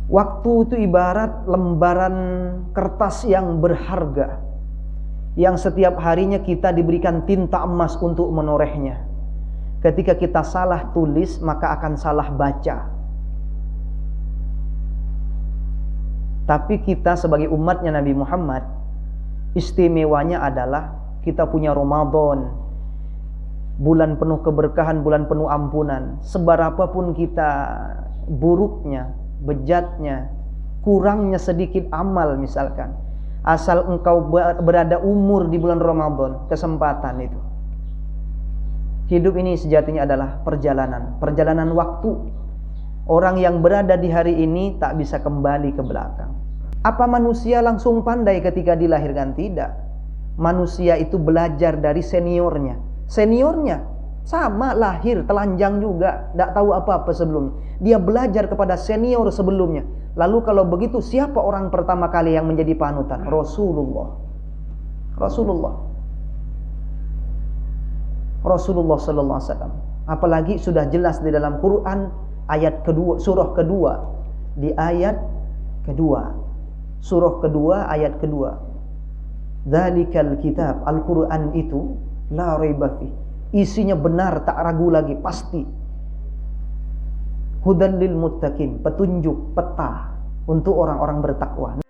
Waktu itu ibarat lembaran kertas yang berharga, yang setiap harinya kita diberikan tinta emas untuk menorehnya. Ketika kita salah tulis, maka akan salah baca. Tapi kita sebagai umatnya Nabi Muhammad, istimewanya adalah kita punya Ramadan, bulan penuh keberkahan, bulan penuh ampunan. Seberapapun kita buruknya, bejatnya, kurangnya sedikit amal misalkan, asal engkau berada umur di bulan Ramadan, kesempatan itu. Hidup ini sejatinya adalah perjalanan waktu. Orang yang berada di hari ini tak bisa kembali ke belakang. Apa manusia langsung pandai ketika dilahirkan? Tidak. Manusia itu belajar dari seniornya. Seniornya sama, lahir telanjang juga, tidak tahu apa-apa sebelumnya. Dia belajar kepada senior sebelumnya. Lalu kalau begitu, siapa orang pertama kali yang menjadi panutan? Rasulullah. Rasulullah sallallahu alaihi wasallam. Apalagi sudah jelas di dalam Quran ayat kedua, surah kedua, di ayat kedua, surah kedua ayat kedua. Dzalikal kitab, Al-Quran itu la raiba fi, isinya benar, tak ragu lagi, pasti. Hudan lil muttaqin, petunjuk, peta untuk orang-orang bertakwa.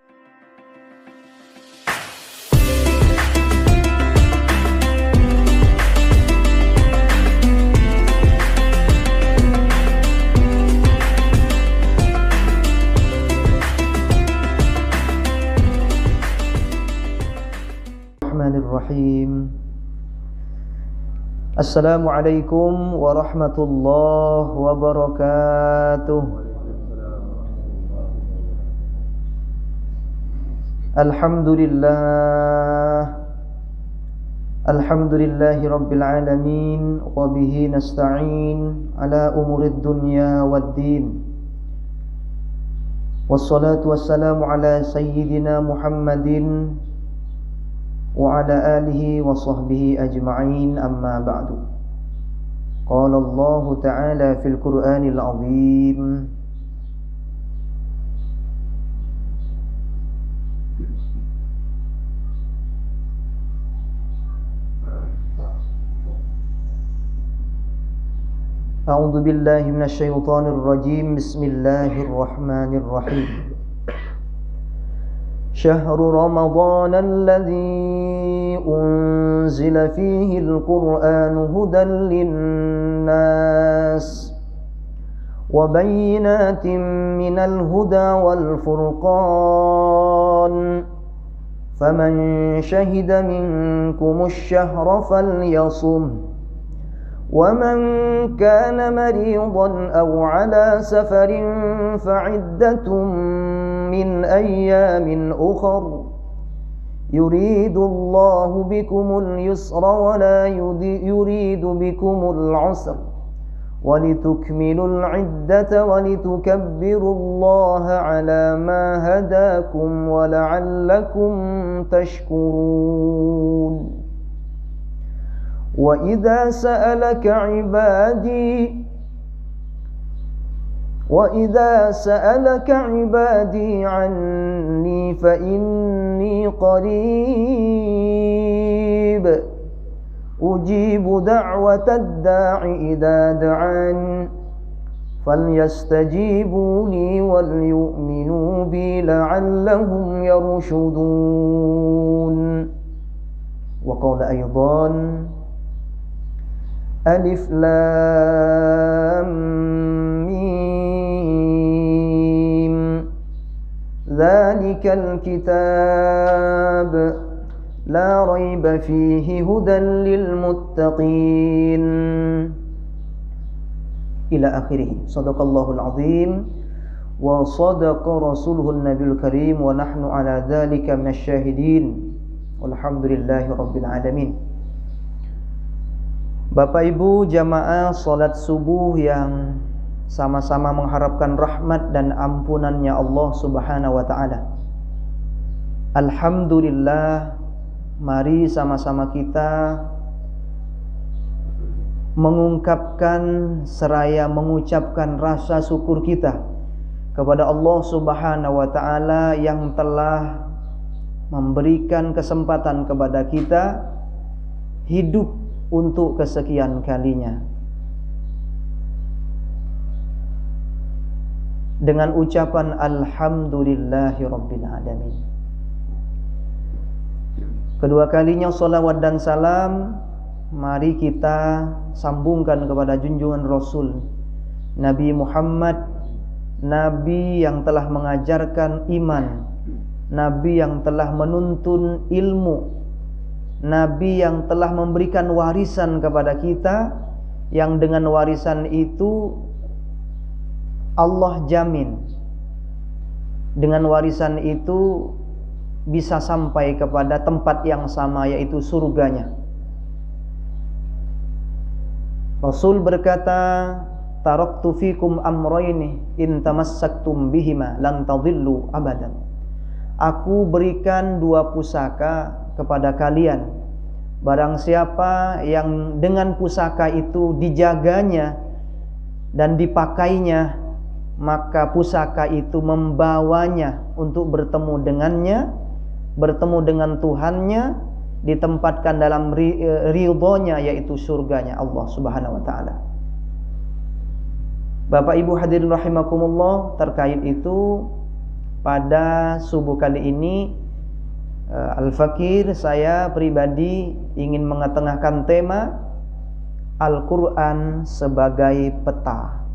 Bismillahirrahmanirrahim. Assalamualaikum warahmatullahi wabarakatuh. Alhamdulillahi rabbil alamin, wa bihi nasta'in ala umurid dunya waddin. Wassalatu wassalamu ala sayyidina Muhammadin wa ala alihi wa sahbihi ajma'in, amma ba'du. Qala Allah ta'ala fil Qur'anil azim, A'udzu billahi minasy syaithanir rajim. Bismillahirrahmanirrahim. شهر رمضان الذي أنزل فيه القرآن هدى للناس وبينات من الهدى والفرقان فمن شهد منكم الشهر فليصم ومن كان مريضا أو على سفر فعدة من أيام أخر يريد الله بكم اليسر ولا يريد بكم العسر ولتكملوا العدة ولتكبروا الله على ما هداكم ولعلكم تشكرون وإذا سألك عبادي عني فإني قريب أجيب دعوة الداع إذا دعان فليستجيبوا لي وليؤمنوا بي لعلهم يرشدون. وقال أيضا ألف لام ميم ذلك الكتاب لا ريب فيه هدى للمتقين إلى آخره. صدق الله العظيم وصدق رسوله النبي الكريم ونحن على ذلك من الشاهدين walhamdulillahi rabbil alamin. Bapak Ibu jamaah salat subuh yang sama-sama mengharapkan rahmat dan ampunannya Allah Subhanahu wa taala. Alhamdulillah, mari sama-sama kita mengungkapkan seraya mengucapkan rasa syukur kita kepada Allah Subhanahu wa taala yang telah memberikan kesempatan kepada kita hidup untuk kesekian kalinya, dengan ucapan alhamdulillahirabbil alamin. Kedua kalinya salawat dan salam mari kita sambungkan kepada junjungan Rasul Nabi Muhammad, Nabi yang telah mengajarkan iman, Nabi yang telah menuntun ilmu, Nabi yang telah memberikan warisan kepada kita, yang dengan warisan itu Allah jamin dengan warisan itu bisa sampai kepada tempat yang sama, yaitu surganya. Rasul berkata, taraktu fikum amrayni in tamassaktum bihima lan tadhillu abadan. Aku berikan dua pusaka kepada kalian. Barang siapa yang dengan pusaka itu dijaganya dan dipakainya, maka pusaka itu membawanya untuk bertemu dengannya, bertemu dengan Tuhannya, ditempatkan dalam ridhonya, yaitu surganya Allah Subhanahu wa taala. Bapak Ibu hadirin rahimakumullah, terkait itu pada subuh kali ini Al-Fakir, saya pribadi ingin mengetengahkan tema Al-Quran sebagai peta.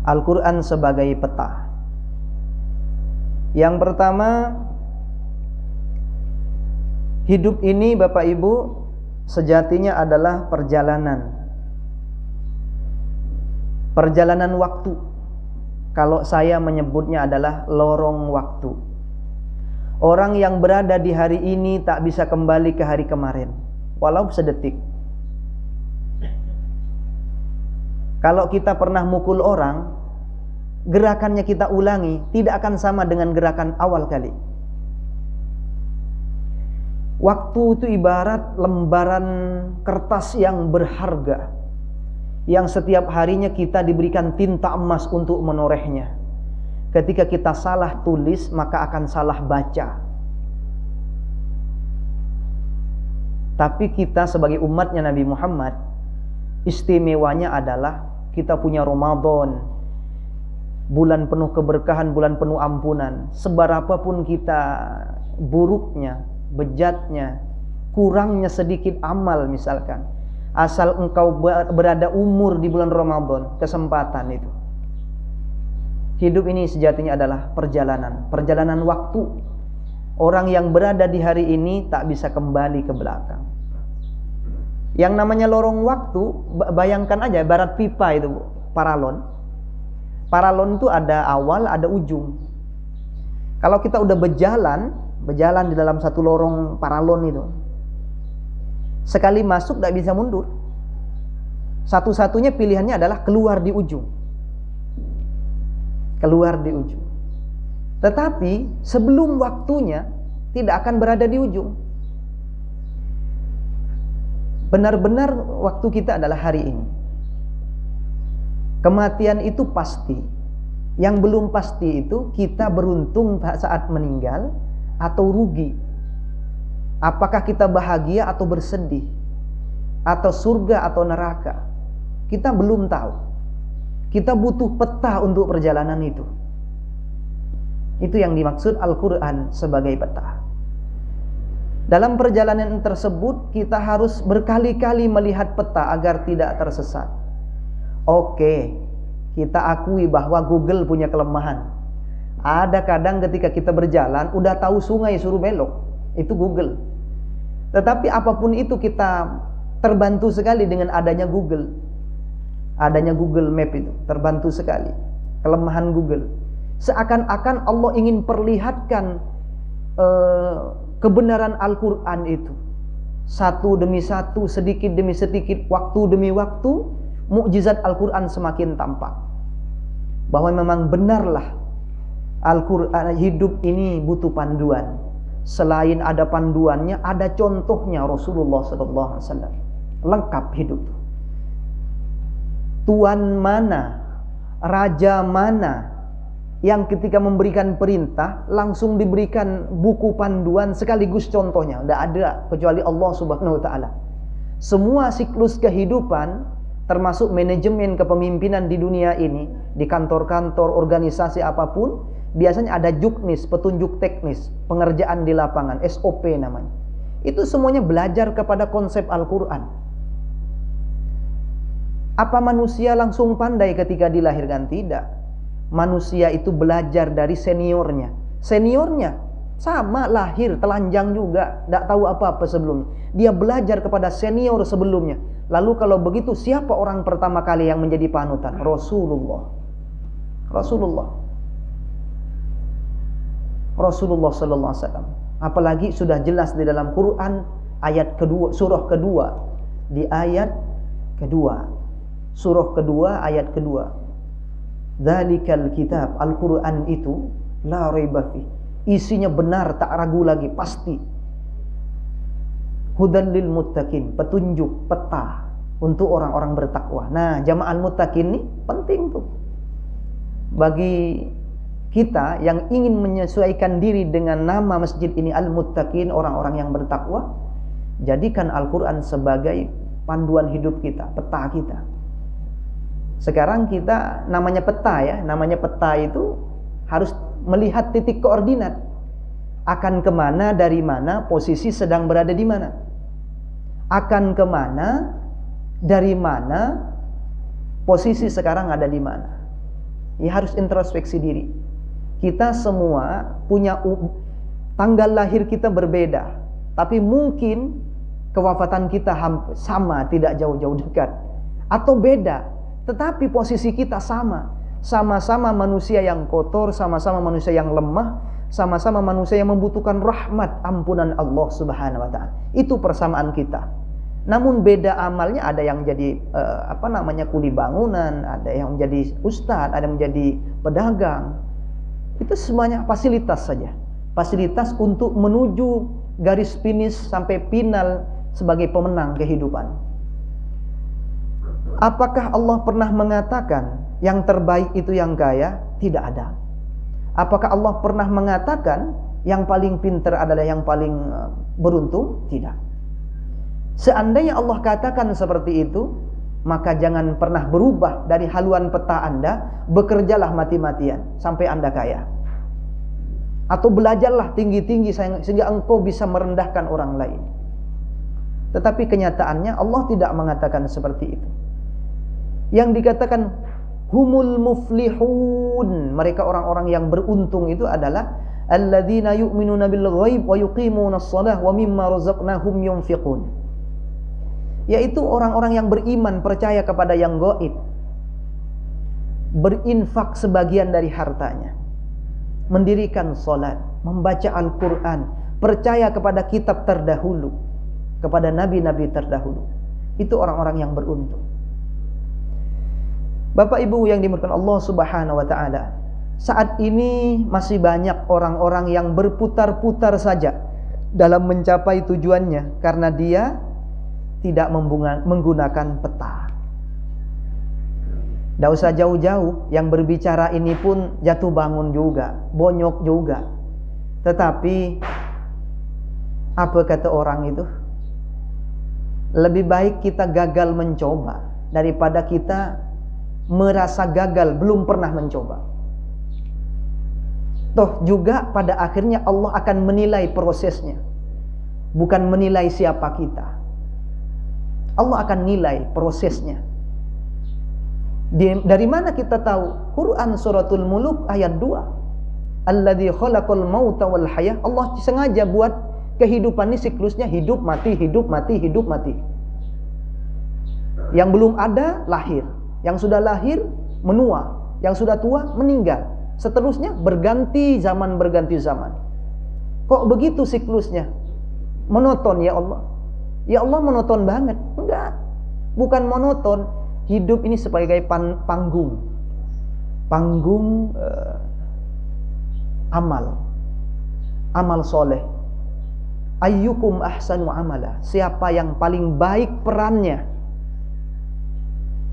Al-Quran sebagai peta. Yang pertama, hidup ini Bapak Ibu sejatinya adalah perjalanan. Perjalanan waktu. Kalau saya menyebutnya adalah lorong waktu. Orang yang berada di hari ini tak bisa kembali ke hari kemarin, walau sedetik. Kalau kita pernah mukul orang, gerakannya kita ulangi, tidak akan sama dengan gerakan awal kali. Waktu itu ibarat lembaran kertas yang berharga, yang setiap harinya kita diberikan tinta emas untuk menorehnya. Ketika kita salah tulis, maka akan salah baca. Tapi kita sebagai umatnya Nabi Muhammad, istimewanya adalah kita punya Ramadan, bulan penuh keberkahan, bulan penuh ampunan. Seberapapun kita buruknya, bejatnya, kurangnya sedikit amal misalkan, asal engkau berada umur di bulan Ramadan, kesempatan itu. Hidup ini sejatinya adalah perjalanan, perjalanan waktu. Orang yang berada di hari ini tak bisa kembali ke belakang. Yang namanya lorong waktu, bayangkan aja ibarat pipa itu, paralon. Paralon itu ada awal, ada ujung. Kalau kita udah berjalan di dalam satu lorong paralon itu, sekali masuk tak bisa mundur. Satu-satunya pilihannya adalah keluar di ujung. Keluar di ujung. Tetapi sebelum waktunya tidak akan berada di ujung. Benar-benar waktu kita adalah hari ini. Kematian itu pasti. Yang belum pasti itu kita beruntung saat meninggal atau rugi. Apakah kita bahagia atau bersedih, atau surga atau neraka, kita belum tahu. Kita butuh peta untuk perjalanan itu. Itu yang dimaksud Al-Quran sebagai peta. Dalam perjalanan tersebut kita harus berkali-kali melihat peta agar tidak tersesat. Oke, kita akui bahwa Google punya kelemahan. Ada kadang ketika kita berjalan udah tahu sungai suruh belok, itu Google. Tetapi apapun itu kita terbantu sekali dengan adanya Google. Adanya Google Map itu terbantu sekali. Kelemahan Google, seakan-akan Allah ingin perlihatkan kebenaran Al-Quran itu satu demi satu, sedikit demi sedikit, waktu demi waktu, mukjizat Al-Quran semakin tampak bahwa memang benarlah Al-Quran. Hidup ini butuh panduan. Selain ada panduannya, ada contohnya Rasulullah SAW. Lengkap hidup. Tuan mana raja mana yang ketika memberikan perintah langsung diberikan buku panduan sekaligus contohnya? Tidak ada kecuali Allah Subhanahu wa taala. Semua siklus kehidupan termasuk manajemen kepemimpinan di dunia ini, di kantor-kantor, organisasi apapun, biasanya ada juknis, petunjuk teknis, pengerjaan di lapangan, SOP namanya. Itu semuanya belajar kepada konsep Al-Quran. Apa manusia langsung pandai ketika dilahirkan? Tidak. Manusia itu belajar dari seniornya. Seniornya sama lahir telanjang juga, tidak tahu apa-apa sebelumnya. Dia belajar kepada senior sebelumnya. Lalu kalau begitu, siapa orang pertama kali yang menjadi panutan? Rasulullah. Rasulullah sallallahu alaihi wasallam. Apalagi sudah jelas di dalam Quran ayat kedua, surah kedua, di ayat kedua, surah kedua ayat kedua. Dzalikal kitab, Al-Quran itu la raiba fi, isinya benar, tak ragu lagi, pasti. Hudan lil muttaqin, petunjuk, peta untuk orang-orang bertakwa. Nah, jamaah muttaqin ini penting tuh bagi kita yang ingin menyesuaikan diri dengan nama masjid ini, Al-Muttaqin, orang-orang yang bertakwa. Jadikan Al-Quran sebagai panduan hidup kita, peta kita. Sekarang kita namanya peta ya, namanya peta itu harus melihat titik koordinat, akan kemana, dari mana, posisi sedang berada di mana, akan kemana, dari mana, posisi sekarang ada di mana. Ya, harus introspeksi diri. Kita semua punya tanggal lahir kita berbeda, tapi mungkin kewafatan kita sama, tidak jauh-jauh dekat, atau beda. Tetapi posisi kita sama-sama manusia yang kotor, sama-sama manusia yang lemah, sama-sama manusia yang membutuhkan rahmat, ampunan Allah Subhanahu wa taala. Itu persamaan kita. Namun beda amalnya, ada yang jadi kuli bangunan, ada yang menjadi ustadz, ada yang menjadi pedagang. Itu semuanya fasilitas saja. Fasilitas untuk menuju garis finish sampai final sebagai pemenang kehidupan. Apakah Allah pernah mengatakan yang terbaik itu yang kaya? Tidak ada. Apakah Allah pernah mengatakan yang paling pintar adalah yang paling beruntung? Tidak. Seandainya Allah katakan seperti itu, maka jangan pernah berubah dari haluan peta Anda. Bekerjalah mati-matian sampai Anda kaya, atau belajarlah tinggi-tinggi sehingga engkau bisa merendahkan orang lain. Tetapi kenyataannya Allah tidak mengatakan seperti itu. Yang dikatakan humul muflihun, mereka orang-orang yang beruntung itu adalah alladzina yu'minuna bil ghaib wa yuqimunas shalah wa mimma razaqnahum yunfiqun, yaitu orang-orang yang beriman, percaya kepada yang gaib, berinfak sebagian dari hartanya, mendirikan salat, membaca Al-Quran, percaya kepada kitab terdahulu, kepada nabi-nabi terdahulu. Itu orang-orang yang beruntung. Bapak Ibu yang dimuliakan Allah Subhanahu wa taala, saat ini masih banyak orang-orang yang berputar-putar saja dalam mencapai tujuannya karena dia tidak menggunakan peta. Tidak usah jauh-jauh, yang berbicara ini pun jatuh bangun juga, bonyok juga. Tetapi apa kata orang itu? Lebih baik kita gagal mencoba daripada kita merasa gagal belum pernah mencoba. Toh juga pada akhirnya Allah akan menilai prosesnya, bukan menilai siapa kita. Allah akan nilai prosesnya. Dari mana kita tahu? Quran suratul Muluk ayat 2. Alladzi khalaqal mauta wal hayah. Allah sengaja buat kehidupan ini siklusnya hidup mati, hidup mati, hidup mati. Yang belum ada lahir, yang sudah lahir menua, yang sudah tua meninggal. Seterusnya berganti zaman. Kok begitu siklusnya? Monoton ya Allah. Ya Allah monoton banget. Enggak. Bukan monoton. Hidup ini sebagai panggung amal soleh. Ayyukum ahsanu amala, siapa yang paling baik perannya,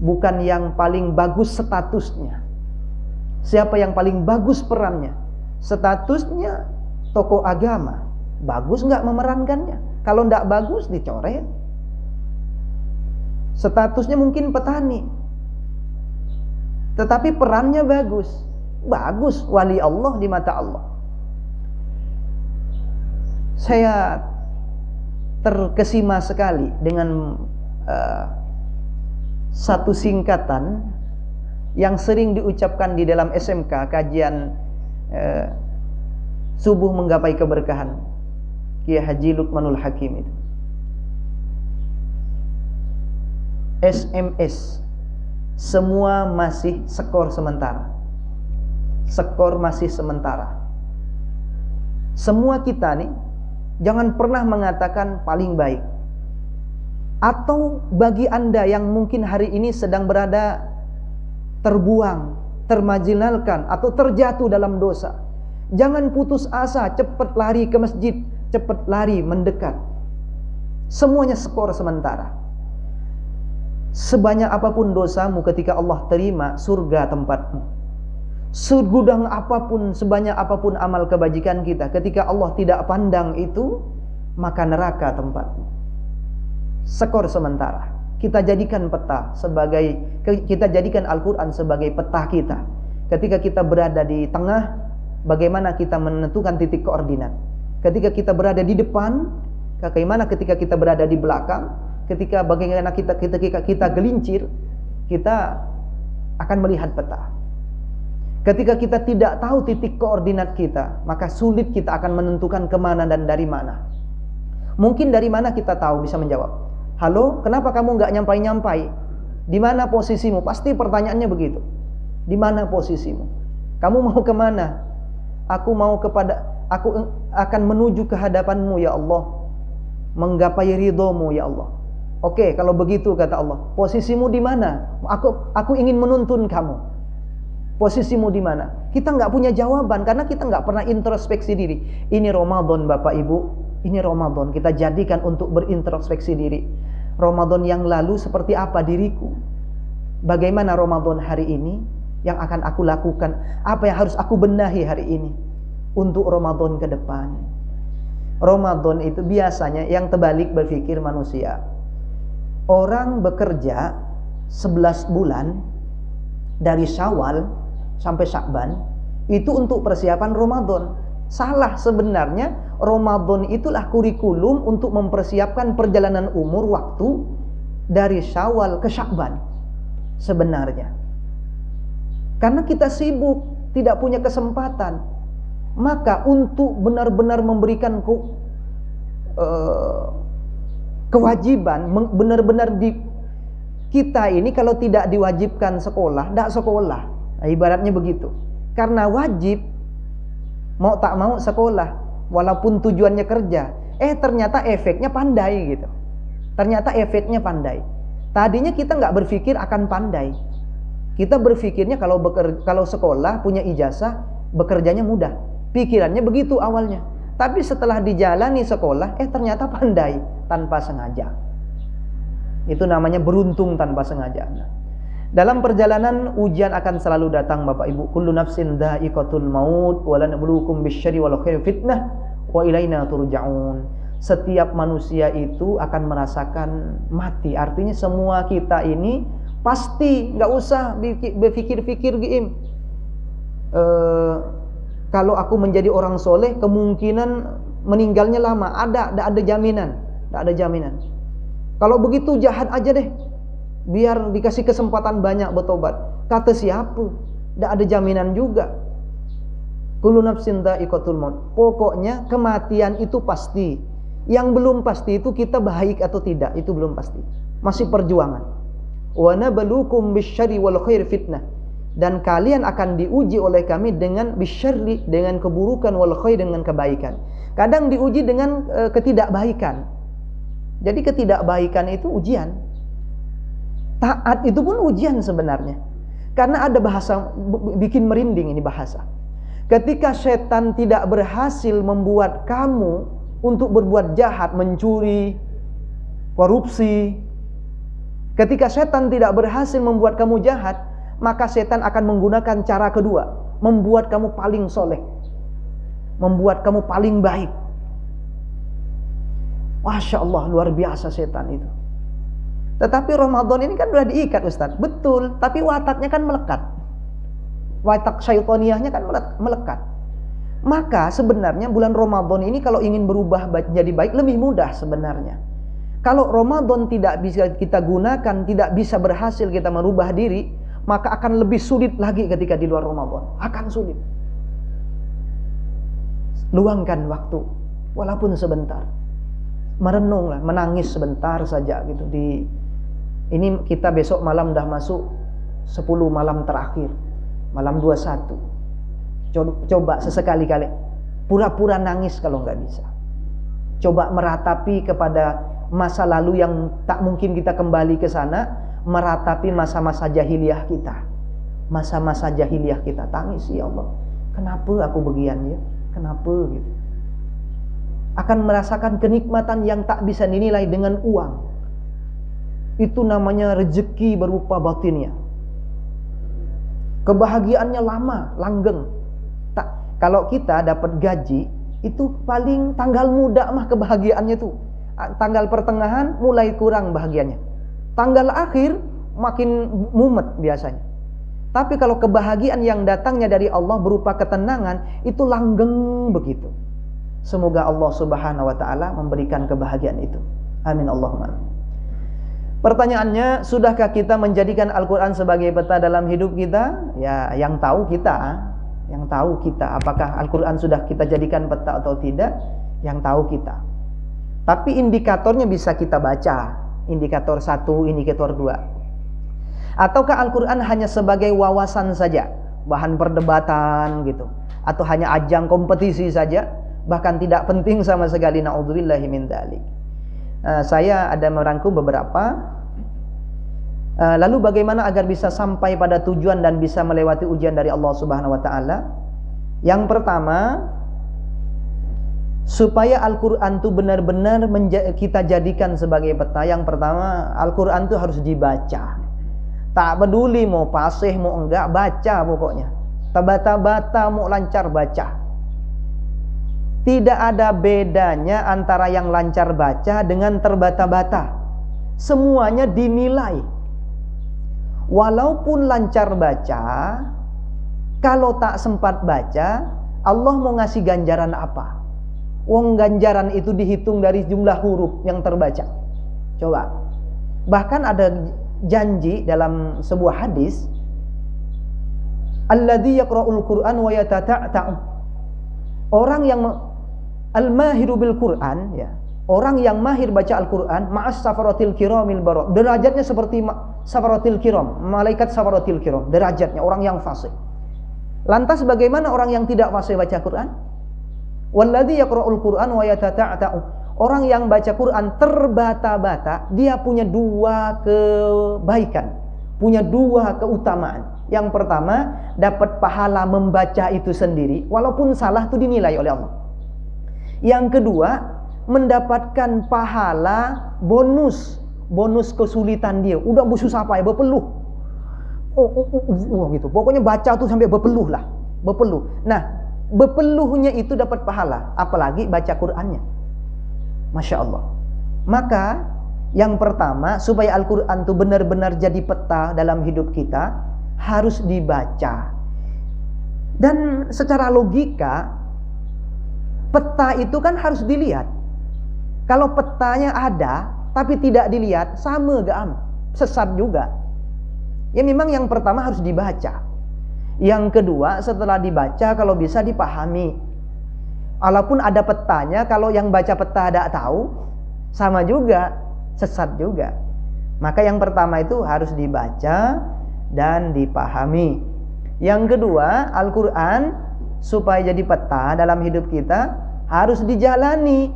bukan yang paling bagus statusnya. Siapa yang paling bagus perannya? Statusnya tokoh agama, bagus nggak memerankannya? Kalau nggak bagus, dicoret. Statusnya mungkin petani, tetapi perannya bagus. Bagus, wali Allah di mata Allah. Saya terkesima sekali dengan satu singkatan yang sering diucapkan di dalam SMK, kajian subuh menggapai keberkahan, Kiai Haji Lukmanul Hakim itu. SMS, semua masih skor sementara. Skor masih sementara. Semua kita nih jangan pernah mengatakan paling baik. Atau bagi Anda yang mungkin hari ini sedang berada terbuang, termarginalkan atau terjatuh dalam dosa, jangan putus asa, cepat lari ke masjid, cepat lari mendekat. Semuanya skor sementara. Sebanyak apapun dosamu, ketika Allah terima, surga tempatmu. Segudang apapun, sebanyak apapun amal kebajikan kita, ketika Allah tidak pandang itu, maka neraka tempatmu. Skor sementara. Kita jadikan peta sebagai, kita jadikan Al-Quran sebagai peta kita. Ketika kita berada di tengah, bagaimana kita menentukan titik koordinat. Ketika kita berada di depan, bagaimana ketika kita berada di belakang. Ketika bagaimana kita gelincir, kita akan melihat peta. Ketika kita tidak tahu titik koordinat kita, maka sulit kita akan menentukan kemana dan dari mana. Mungkin dari mana kita tahu bisa menjawab. Halo, kenapa kamu nggak nyampai-nyampai? Di mana posisimu? Pasti pertanyaannya begitu. Di mana posisimu? Kamu mau kemana? Aku akan menuju ke hadapanmu ya Allah, menggapai ridhomu ya Allah. Oke, kalau begitu kata Allah, posisimu di mana? Aku ingin menuntun kamu. Posisimu di mana? Kita nggak punya jawaban karena kita nggak pernah introspeksi diri. Ini Ramadan Bapak Ibu, ini Ramadan. Kita jadikan untuk berintrospeksi diri. Ramadan yang lalu seperti apa diriku? Bagaimana Ramadan hari ini yang akan aku lakukan? Apa yang harus aku benahi hari ini untuk Ramadan ke depan? Ramadan itu biasanya yang terbalik berpikir manusia. Orang bekerja 11 bulan dari Syawal sampai Sya'ban itu untuk persiapan Ramadan. Salah sebenarnya. Ramadan itulah kurikulum untuk mempersiapkan perjalanan umur waktu dari Syawal ke Sya'ban sebenarnya. Karena kita sibuk, tidak punya kesempatan, maka untuk benar-benar memberikan kewajiban, benar-benar kita ini kalau tidak diwajibkan sekolah, tidak sekolah. Nah, ibaratnya begitu. Karena wajib, mau tak mau sekolah, walaupun tujuannya kerja. Ternyata efeknya pandai gitu. Ternyata efeknya pandai. Tadinya kita nggak berpikir akan pandai. Kita berpikirnya kalau sekolah punya ijazah, bekerjanya mudah. Pikirannya begitu awalnya. Tapi setelah dijalani sekolah, ternyata pandai tanpa sengaja. Itu namanya beruntung tanpa sengaja. Dalam perjalanan ujian akan selalu datang Bapak Ibu. Kullu nafsin dha'iqatul maut wa lanabluukum bisyarri wal khairi fitnah wa ilaina turja'un. Setiap manusia itu akan merasakan mati. Artinya semua kita ini pasti, nggak usah berpikir-pikir kalau aku menjadi orang soleh, kemungkinan meninggalnya lama. Ada jaminan. Tidak ada jaminan. Kalau begitu jahat aja deh, biar dikasih kesempatan banyak bertobat. Kata siapa? Tidak ada jaminan juga. Kullu nafsin dha'iqatul maut. Pokoknya kematian itu pasti. Yang belum pasti itu kita baik atau tidak, itu belum pasti. Masih perjuangan. Wa nabluukum bisyarri wal khairi fitnah. Dan kalian akan diuji oleh kami dengan bisyarri, dengan keburukan, wal khair, dengan kebaikan. Kadang diuji dengan ketidakbaikan. Jadi ketidakbaikan itu ujian. Taat itu pun ujian sebenarnya. Karena ada bahasa bikin merinding ini bahasa. Ketika setan tidak berhasil membuat kamu untuk berbuat jahat, mencuri, korupsi. Ketika setan tidak berhasil membuat kamu jahat, maka setan akan menggunakan cara kedua, membuat kamu paling soleh, membuat kamu paling baik. Masya Allah, luar biasa setan itu. Tetapi Ramadan ini kan sudah diikat Ustaz, betul, tapi wataknya kan melekat. Watak syaitaniyahnya kan melekat. Maka sebenarnya bulan Ramadan ini kalau ingin berubah jadi baik lebih mudah sebenarnya. Kalau Ramadan tidak bisa kita gunakan, tidak bisa berhasil kita merubah diri, maka akan lebih sulit lagi ketika di luar Ramadan. Akan sulit. Luangkan waktu, walaupun sebentar. Merenunglah, menangis sebentar saja gitu. Ini kita besok malam dah masuk 10 malam terakhir, malam 21. Coba sesekali-kali pura-pura nangis kalau nggak bisa. Coba meratapi kepada masa lalu yang tak mungkin kita kembali ke sana, meratapi masa-masa jahiliyah kita. Masa-masa jahiliyah kita, tangis, ya Allah, kenapa aku begini ya? Kenapa gitu? Akan merasakan kenikmatan yang tak bisa dinilai dengan uang. Itu namanya rezeki berupa batinnya. Kebahagiaannya lama, langgeng. Kalau kita dapat gaji, itu paling tanggal muda mah kebahagiaannya tuh. Tanggal pertengahan mulai kurang bahagianya. Tanggal akhir makin mumet biasanya. Tapi kalau kebahagiaan yang datangnya dari Allah berupa ketenangan, itu langgeng begitu. Semoga Allah Subhanahu wa taala memberikan kebahagiaan itu. Amin Allahumma. Pertanyaannya, sudahkah kita menjadikan Al-Qur'an sebagai peta dalam hidup kita? Ya, yang tahu kita. Yang tahu kita apakah Al-Quran sudah kita jadikan peta atau tidak, yang tahu kita. Tapi indikatornya bisa kita baca. Indikator 1, indikator 2. Ataukah Al-Quran hanya sebagai wawasan saja, bahan perdebatan gitu, atau hanya ajang kompetisi saja, bahkan tidak penting sama sekali, na'udzubillahi min dzalik. Saya ada merangkum beberapa. Lalu bagaimana agar bisa sampai pada tujuan dan bisa melewati ujian dari Allah Subhanahu wa taala? Yang pertama, supaya Al-Qur'an itu benar-benar kita jadikan sebagai peta. Yang pertama, Al-Qur'an itu harus dibaca. Tak peduli mau fasih mau enggak, baca pokoknya. Tabata-bata mau lancar, baca. Tidak ada bedanya antara yang lancar baca dengan terbata-bata. Semuanya dinilai. Walaupun lancar baca, kalau tak sempat baca, Allah mau ngasih ganjaran apa? Wong ganjaran itu dihitung dari jumlah huruf yang terbaca. Coba. Bahkan ada janji dalam sebuah hadis, alladzi yaqra'ul Qur'an wa yatata'ta'u. Orang yang al-mahiru bil Qur'an, ya. Orang yang mahir baca Al-Quran, ma'as safaratil kiramil barok, derajatnya seperti safaratil kiram, malaikat safaratil kiram, derajatnya orang yang fasih. Lantas bagaimana orang yang tidak fasih baca Quran? Walladzi yaqra'ul Qur'an wa yatata'ta'u. Orang yang baca Quran terbata-bata, dia punya dua kebaikan, punya dua keutamaan. Yang pertama, dapat pahala membaca itu sendiri, walaupun salah itu dinilai oleh Allah. Yang kedua, mendapatkan pahala bonus kesulitan dia. Udah susah apa ya, berpeluh. Gitu. Pokoknya baca tuh sampai berpeluh lah, berpeluh. Nah, berpeluhnya itu dapat pahala, apalagi baca Qur'annya. Masya Allah. Maka yang pertama, supaya Al-Quran itu benar-benar jadi peta dalam hidup kita, harus dibaca. Dan secara logika, peta itu kan harus dilihat. Kalau petanya ada tapi tidak dilihat, sama gak sesat juga. Ya memang yang pertama harus dibaca. Yang kedua, setelah dibaca kalau bisa dipahami. Walaupun ada petanya, kalau yang baca peta tidak tahu, sama juga, sesat juga. Maka yang pertama itu harus dibaca dan dipahami. Yang kedua, Al-Quran supaya jadi peta dalam hidup kita harus dijalani.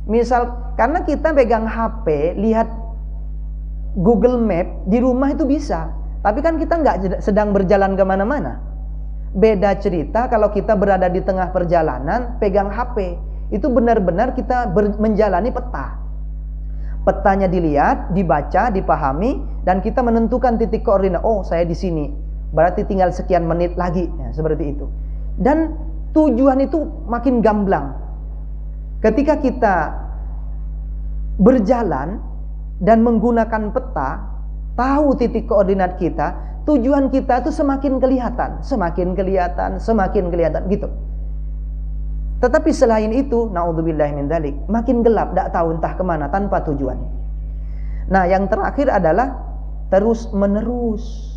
Misal, karena kita pegang HP, lihat Google Map, di rumah itu bisa. Tapi kan kita nggak sedang berjalan kemana-mana. Beda cerita kalau kita berada di tengah perjalanan, pegang HP. Itu benar-benar kita menjalani peta. Petanya dilihat, dibaca, dipahami, dan kita menentukan titik koordinat. Oh, saya di sini. berarti tinggal sekian menit lagi, ya, seperti itu. Dan tujuan itu makin gamblang. Ketika kita berjalan dan menggunakan peta, tahu titik koordinat kita, tujuan kita itu semakin kelihatan gitu. Tetapi selain itu, naudzubillahi min dzalik, makin gelap, tidak tahu entah kemana, tanpa tujuan. Nah, yang terakhir adalah terus menerus.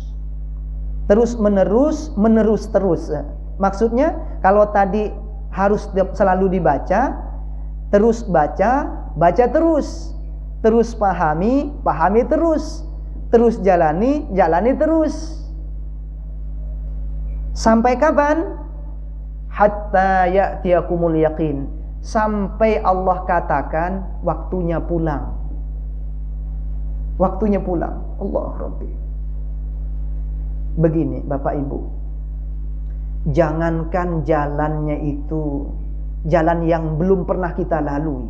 Maksudnya, kalau tadi harus selalu dibaca, terus baca terus pahami terus jalani terus. Sampai kapan? Hatta ya'tiyakumul yaqin, sampai Allah katakan waktunya pulang. Allah Rabbi. Begini Bapak Ibu, jangankan jalannya itu jalan yang belum pernah kita lalui,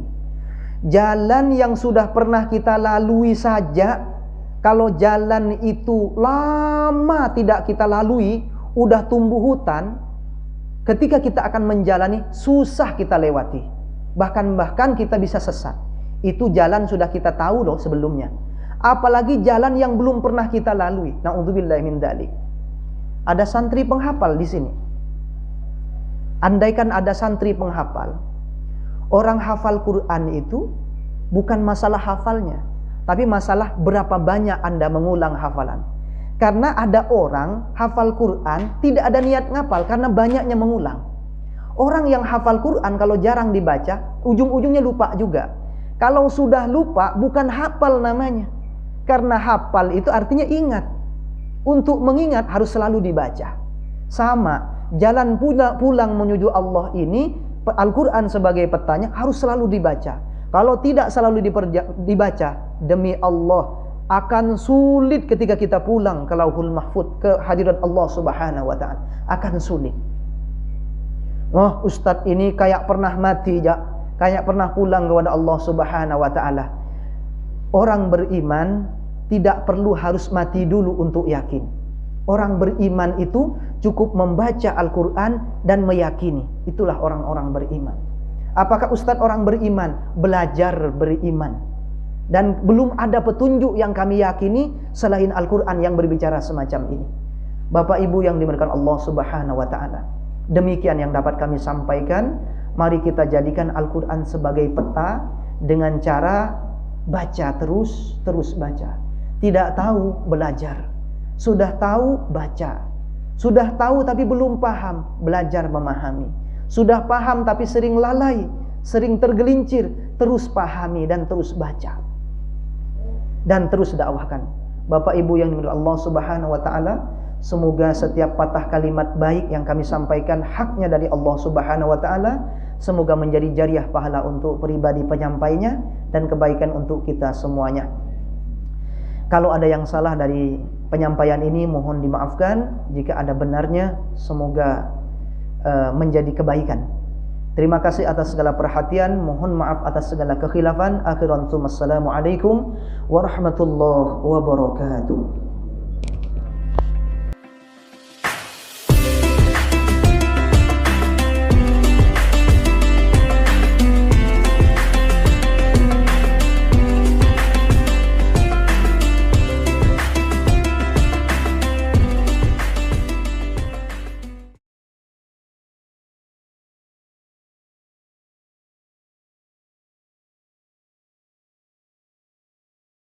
jalan yang sudah pernah kita lalui saja, kalau jalan itu lama tidak kita lalui, udah tumbuh hutan, ketika kita akan menjalani susah kita lewati, bahkan kita bisa sesat. Itu jalan sudah kita tahu loh sebelumnya, apalagi jalan yang belum pernah kita lalui. Na'udzubillahi min dzalik. Ada santri penghafal di sini. Andaikan ada santri penghafal, orang hafal Quran itu bukan masalah hafalnya, tapi masalah berapa banyak Anda mengulang hafalan. Karena ada orang hafal Quran tidak ada niat ngapal karena banyaknya mengulang. Orang yang hafal Quran kalau jarang dibaca, ujung-ujungnya lupa juga. Kalau sudah lupa, bukan hafal namanya. Karena hafal itu artinya ingat. Untuk mengingat harus selalu dibaca. Sama, jalan pulang menuju Allah ini, Al-Quran sebagai petanya harus selalu dibaca. Kalau tidak selalu dibaca, demi Allah, akan sulit ketika kita pulang ke Lauhul Mahfud, ke hadirat Allah Subhanahu wa Ta'ala. Akan sulit. Oh, Ustadz ini kayak pernah mati, kayak pernah pulang kepada Allah Subhanahu wa Ta'ala. Orang beriman tidak perlu harus mati dulu untuk yakin. Orang beriman itu cukup membaca Al-Quran dan meyakini. Itulah orang-orang beriman. Apakah Ustadz orang beriman? Belajar beriman. Dan belum ada petunjuk yang kami yakini selain Al-Quran yang berbicara semacam ini. Bapak Ibu yang dimuliakan Allah Subhanahu wa Ta'ala, demikian yang dapat kami sampaikan. Mari kita jadikan Al-Quran sebagai peta dengan cara baca terus baca. Tidak tahu, belajar. Sudah tahu, baca. Sudah tahu tapi belum paham, belajar memahami. Sudah paham tapi sering lalai, sering tergelincir, terus pahami dan terus baca. Dan terus dakwahkan. Bapak Ibu yang dimuliakan Allah Subhanahu wa Ta'ala, semoga setiap patah kalimat baik yang kami sampaikan haknya dari Allah Subhanahu wa Ta'ala, semoga menjadi jariah pahala untuk pribadi penyampainya dan kebaikan untuk kita semuanya. Kalau ada yang salah dari penyampaian ini, mohon dimaafkan. Jika ada benarnya, semoga menjadi kebaikan. Terima kasih atas segala perhatian. Mohon maaf atas segala kekhilafan. Akhiran, assalamualaikum warahmatullahi wabarakatuh.